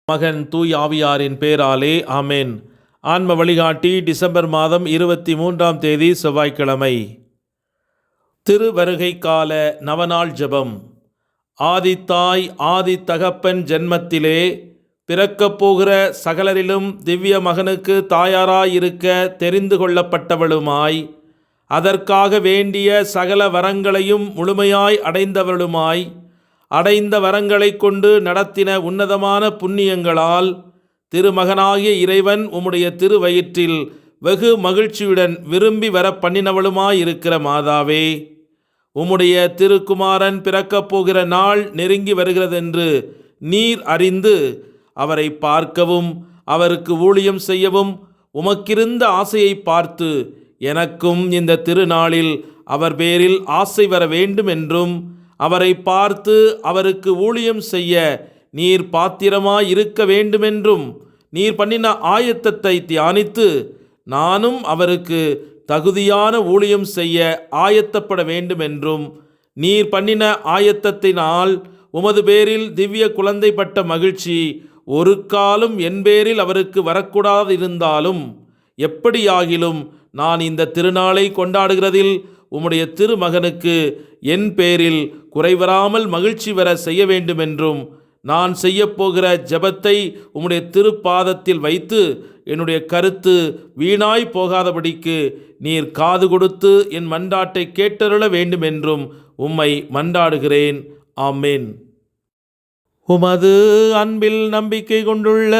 மகன் தூய் ஆவியாரின் பேராலே ஆமேன். ஆன்ம வழிகாட்டி டிசம்பர் மாதம் 23ஆம் தேதி செவ்வாய்க்கிழமை. திருவருகை கால நவநாள் ஜெபம். ஆதித்தாய் ஆதி தகப்பன் ஜென்மத்திலே பிறக்கப் போகிற சகலரிலும் திவ்ய மகனுக்கு தாயாராயிருக்க தெரிந்து கொள்ளப்பட்டவளுமாய், அதற்காக வேண்டிய சகல வரங்களையும் முழுமையாய் அடைந்தவளுமாய், அடைந்த வரங்களை கொண்டு நடத்தின உன்னதமான புண்ணியங்களால் திருமகனாகிய இறைவன் உம்முடைய திருவயிற்றில் வெகு மகிழ்ச்சியுடன் விரும்பி வர பண்ணினவளுமாயிருக்கிற மாதாவே, உம்முடைய திருக்குமாரன் பிறக்கப் போகிற நாள் நெருங்கி வருகிறதென்று நீர் அறிந்து அவரை பார்க்கவும் அவருக்கு ஊழியம் செய்யவும் உமக்கிருந்த ஆசையை பார்த்து எனக்கும் இந்த திருநாளில் அவர் பேரில் ஆசை வர வேண்டும் என்றும், அவரை பார்த்து அவருக்கு ஊழியம் செய்ய நீர் பாத்திரமாய் இருக்க வேண்டுமென்றும் நீர் பண்ணின ஆயத்தத்தை தியானித்து நானும் அவருக்கு தகுதியான ஊழியம் செய்ய ஆயத்தப்பட வேண்டுமென்றும், நீர் பண்ணின ஆயத்தத்தினால் உமது பேரில் திவ்ய குழந்தை பட்ட மகிழ்ச்சி ஒரு காலம் என் பேரில் அவருக்கு வரக்கூடாதிருந்தாலும், எப்படியாகிலும் நான் இந்த திருநாளை கொண்டாடுகிறதில் உம்முடைய திருமகனுக்கு என் பேரில் குறைவராமல் மகிழ்ச்சி வர செய்ய வேண்டுமென்றும், நான் செய்யப்போகிற ஜெபத்தை உம்முடைய திருப்பாதத்தில் வைத்து என்னுடைய கருத்து வீணாய் போகாதபடிக்கு நீர் காது கொடுத்து என் மன்றாட்டை கேட்டருள வேண்டுமென்றும் உம்மை மன்றாடுகிறேன். ஆமேன். உமது அன்பில் நம்பிக்கை கொண்டுள்ள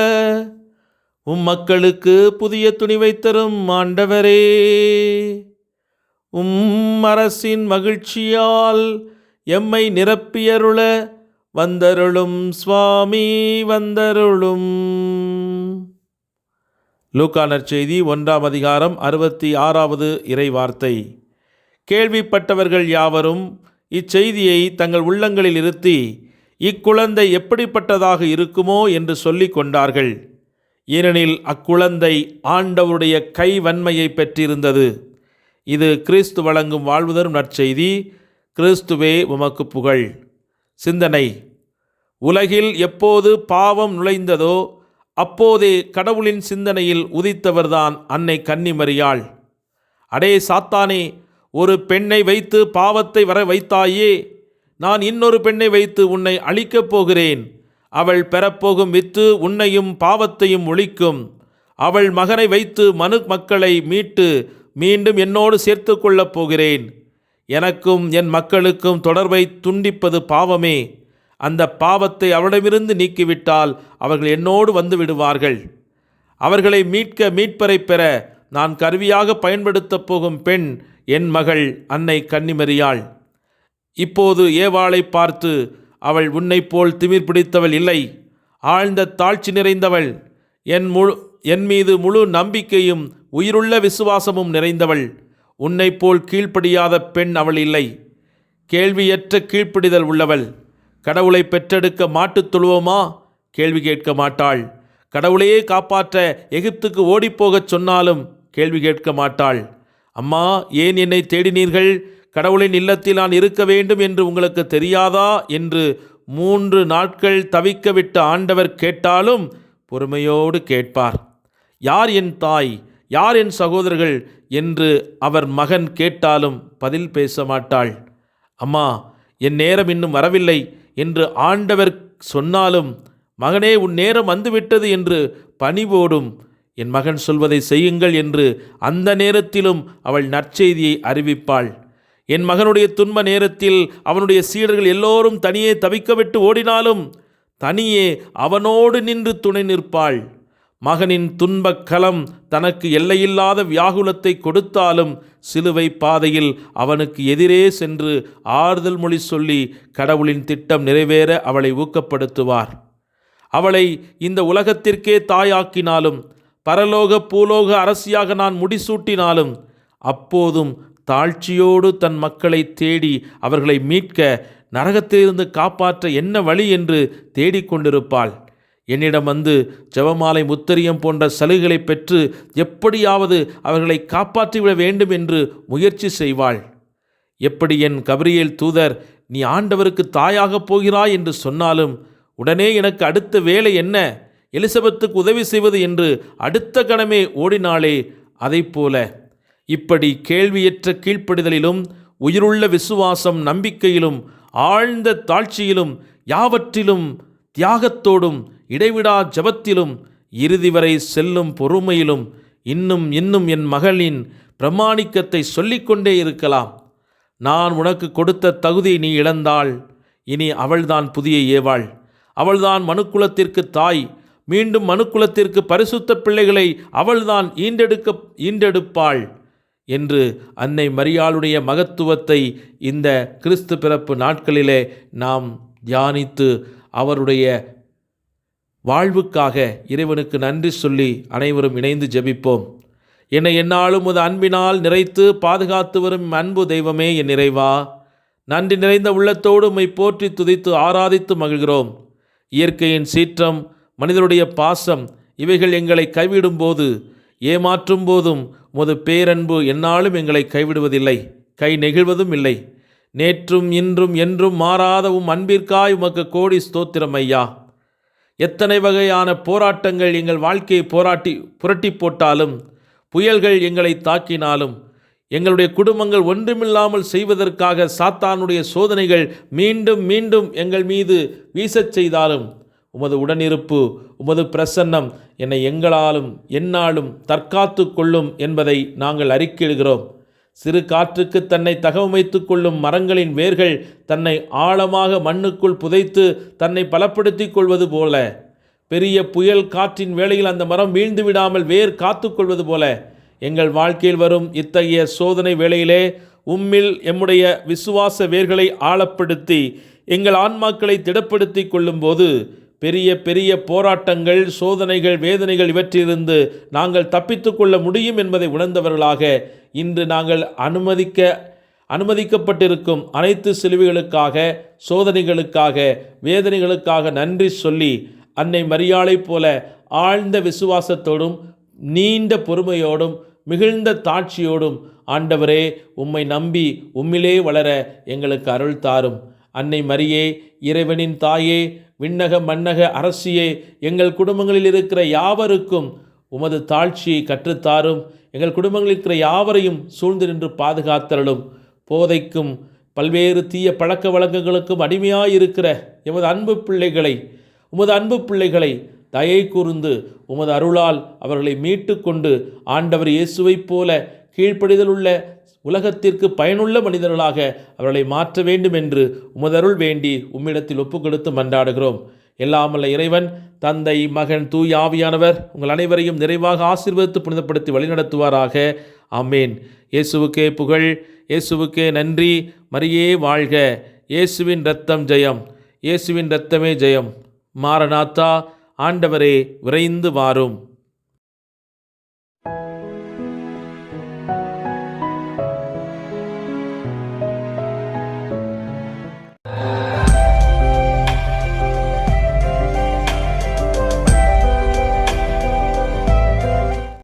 மக்களுக்கு புதிய துணிவை தரும் ஆண்டவரே, அரசின் மகிழ்ச்சியால் எம்மை நிரப்பியருள வந்தருளும் சுவாமி வந்தருளும். லூக்கா நற்செய்தி 1ஆம் அதிகாரம் 66வது இறைவார்த்தை. கேள்விப்பட்டவர்கள் யாவரும் இச்செய்தியை தங்கள் உள்ளங்களில் இருத்தி இக்குழந்தை எப்படிப்பட்டதாக இருக்குமோ என்று சொல்லிக் கொண்டார்கள். ஏனெனில் அக்குழந்தை ஆண்டவருடைய கைவன்மையை பெற்றிருந்தது. இது கிறிஸ்து வழங்கும் வாழ்வு தரும் நற்செய்தி. கிறிஸ்துவே உமக்கு புகழ். சிந்தனை. உலகில் எப்போது பாவம் நுழைந்ததோ அப்போதே கடவுளின் சிந்தனையில் உதித்தவர்தான் அன்னை கன்னிமரியாள். அடே சாத்தானே, ஒரு பெண்ணை வைத்து பாவத்தை வர வைத்தாயே, நான் இன்னொரு பெண்ணை வைத்து உன்னை அழிக்கப் போகிறேன். அவள் பெறப்போகும் வித்து உன்னையும் பாவத்தையும் ஒழிக்கும். அவள் மகனை வைத்து மனு மக்களை மீட்டு மீண்டும் என்னோடு சேர்த்து கொள்ளப் போகிறேன். எனக்கும் என் மக்களுக்கும் தொடர்பை துண்டிப்பது பாவமே. அந்த பாவத்தை அவளிடமிருந்து நீக்கிவிட்டால் அவர்கள் என்னோடு வந்து விடுவார்கள். அவர்களை மீட்க மீட்பரை பெற நான் கருவியாக பயன்படுத்தப் போகும் பெண் என் மகள் அன்னை கன்னிமரியாள். இப்போது ஏவாளை பார்த்து, அவள் உன்னைப் போல் திமிர் பிடித்தவள் இல்லை, ஆழ்ந்த தாழ்ச்சி நிறைந்தவள், என் மீது முழு நம்பிக்கையும் உயிருள்ள விசுவாசமும் நிறைந்தவள், உன்னைப் போல் கீழ்ப்படியாத பெண் அவள் இல்லை. கேள்வியற்ற கீழ்ப்படிதல் உள்ளவள். கடவுளை பெற்றெடுக்க மாட்டுத் தொழுவோமா? கேள்வி கேட்க மாட்டாள். கடவுளையே காப்பாற்ற எகிப்துக்கு ஓடிப்போகச் சொன்னாலும் கேள்வி கேட்க மாட்டாள். அம்மா, ஏன் என்னை தேடினீர்கள்? கடவுளின் இல்லத்தில் நான் இருக்க வேண்டும் என்று உங்களுக்கு தெரியாதா என்று 3 நாட்கள் தவிக்க விட்ட ஆண்டவர் கேட்டாலும் பொறுமையோடு கேட்பார். யார் என் தாய், யார் என் சகோதரர்கள் என்று அவர் மகன் கேட்டாலும் பதில் பேச மாட்டாள். அம்மா, என் நேரம் இன்னும் வரவில்லை என்று ஆண்டவர் சொன்னாலும், மகனே உன் நேரம் வந்துவிட்டது என்று பணிவோடும் என் மகன் சொல்வதை செய்யுங்கள் என்று அந்த நேரத்திலும் அவள் நற்செய்தியை அறிவிப்பாள். என் மகனுடைய துன்ப நேரத்தில் அவனுடைய சீடர்கள் எல்லோரும் தனியே தவிக்கவிட்டு ஓடினாலும் தனியே அவனோடு நின்று துணை நிற்பாள். மகனின் துன்பக் களம் தனக்கு எல்லையில்லாத வியாகுலத்தை கொடுத்தாலும் சிலுவை பாதையில் அவனுக்கு எதிரே சென்று ஆறுதல் மொழி சொல்லி கடவுளின் திட்டம் நிறைவேற அவளை ஊக்கப்படுத்துவார். அவளை இந்த உலகத்திற்கே தாயாக்கினாலும் பரலோக பூலோக அரசியாக நான் முடிசூட்டினாலும் அப்போதும் தாழ்ச்சியோடு தன் மக்களை தேடி அவர்களை மீட்க, நரகத்திலிருந்து காப்பாற்ற என்ன வழி என்று தேடிக்கொண்டிருப்பாள். என்னிடம் வந்து ஜெபமாலை முத்தரியம் போன்ற சலுகைகளை பெற்று எப்படியாவது அவர்களை காப்பாற்றிவிட வேண்டும் என்று முயற்சி செய்வாள். எப்படி என் கபிரியேல் தூதர் நீ ஆண்டவருக்கு தாயாகப் போகிறாய் என்று சொன்னாலும் உடனே எனக்கு அடுத்த வேலை என்ன, எலிசபெத்துக்கு உதவி செய்வது என்று அடுத்த கணமே ஓடினாளே, அதைப்போல இப்படி கேள்வியற்ற கீழ்ப்படிதலிலும் உயிருள்ள விசுவாசம் நம்பிக்கையிலும் ஆழ்ந்த தாழ்ச்சியிலும் யாவற்றிலும் தியாகத்தோடும் இடைவிடா ஜபத்திலும் இறுதி வரை செல்லும் பொறுமையிலும் இன்னும் இன்னும் என் மகளின் பிரமாணிக்கத்தை சொல்லிக்கொண்டே இருக்கலாம். நான் உனக்கு கொடுத்த தகுதியை நீ இழந்தாள். இனி அவள்தான் புதிய ஏவாள். அவள்தான் மனுக்குலத்திற்கு தாய். மீண்டும் மனுக்குலத்திற்கு பரிசுத்த பிள்ளைகளை அவள்தான் ஈண்டெடுப்பாள் என்று அன்னை மரியாளுடைய மகத்துவத்தை இந்த கிறிஸ்து பிறப்பு நாட்களிலே நாம் தியானித்து அவருடைய வாழ்வுக்காக இறைவனுக்கு நன்றி சொல்லி அனைவரும் இணைந்து ஜெபிப்போம். என்னை எந்நாளும் உமது அன்பினால் நிறைத்து பாதுகாத்து வரும் அன்பு தெய்வமே, என் இறைவா, நன்றி நிறைந்த உள்ளத்தோடு உம்மை போற்றி துதித்து ஆராதித்து மகிழ்கிறோம். இயற்கையின் சீற்றம், மனிதருடைய பாசம் இவைகள் எங்களை கைவிடும் போது, ஏமாற்றும் போதும் உமது பேரன்பு எந்நாளும் எங்களை கைவிடுவதில்லை, கை நெகிழ்வதும் இல்லை. நேற்றும் இன்றும் என்றும் மாறாத உம் அன்பிற்காய் உமக்கு கோடி ஸ்தோத்திரம் ஐயா. எத்தனை வகையான போராட்டங்கள் எங்கள் வாழ்க்கையை புரட்டி போட்டாலும், புயல்கள் எங்களை தாக்கினாலும், எங்களுடைய குடும்பங்கள் ஒன்றுமில்லாமல் செய்வதற்காக சாத்தானுடைய சோதனைகள் மீண்டும் மீண்டும் எங்கள் மீது வீசச் செய்தாலும், உமது உடனிருப்பு, உமது பிரசன்னம் என்னை எங்களாலும் எந்நாளும் தற்காத்து கொள்ளும் என்பதை நாங்கள் அறிக்கையிடுகிறோம். சிறு காற்றுக்கு தன்னை தகவமைத்து கொள்ளும் மரங்களின் வேர்கள் தன்னை ஆழமாக மண்ணுக்குள் புதைத்து தன்னை பலப்படுத்தி கொள்வது போல, பெரிய புயல் காற்றின் வேளையில் அந்த மரம் வீழ்ந்து விடாமல் வேர் காத்து கொள்வது போல, எங்கள் வாழ்க்கையில் வரும் இத்தகைய சோதனை வேளையிலே உம்மில் எம்முடைய விசுவாச வேர்களை ஆழப்படுத்தி எங்கள் ஆன்மாக்களை திடப்படுத்தி கொள்ளும்போது பெரிய பெரிய போராட்டங்கள், சோதனைகள், வேதனைகள் இவற்றிலிருந்து நாங்கள் தப்பித்து கொள்ள முடியும் என்பதை உணர்ந்தவர்களாக இன்று நாங்கள் அனுமதிக்கப்பட்டிருக்கும் அனைத்து சிலுவைகளுக்காக, சோதனைகளுக்காக, வேதனைகளுக்காக நன்றி சொல்லி அன்னை மரியாளைப் போல ஆழ்ந்த விசுவாசத்தோடும் நீண்ட பொறுமையோடும் மிகுந்த தாட்சியோடும் ஆண்டவரே உம்மை நம்பி உம்மிலே வளர எங்களுக்கு அருள் தாரும். அன்னை மரியே, இறைவனின் தாயே, விண்ணக மன்னக அரசியே, எங்கள் குடும்பங்களில் இருக்கிற யாவருக்கும் உமது தாழ்ச்சியை கற்றுத்தாரும். எங்கள் குடும்பங்களில் இருக்கிற யாவரையும் சூழ்ந்து நின்று பாதுகாத்தருளும். போதைக்கும் பல்வேறு தீய பழக்க வழக்கங்களுக்கும் அடிமையாயிருக்கிற எமது அன்பு பிள்ளைகளை தயை கூர்ந்து உமது அருளால் அவர்களை மீட்டு கொண்டு ஆண்டவர் இயேசுவைப் போல கீழ்ப்படிதலுள்ள உலகத்திற்கு பயனுள்ள மனிதர்களாக அவர்களை மாற்ற வேண்டும் என்று உமது அருள் வேண்டி உம்மிடத்தில் ஒப்பு கொடுத்து மன்றாடுகிறோம். எல்லாமல்ல இறைவன், தந்தை, மகன், தூய ஆவியானவர் உங்கள் அனைவரையும் நிறைவாக ஆசீர்வதித்து புனிதப்படுத்தி வழிநடத்துவாராக. ஆமேன். இயேசுவுக்கே புகழ், இயேசுவுக்கே நன்றி. மரியே வாழ்க. இயேசுவின் இரத்தம் ஜெயம், இயேசுவின் இரத்தமே ஜெயம். மாரநாத்தா, ஆண்டவரே விரைந்து வாரும்.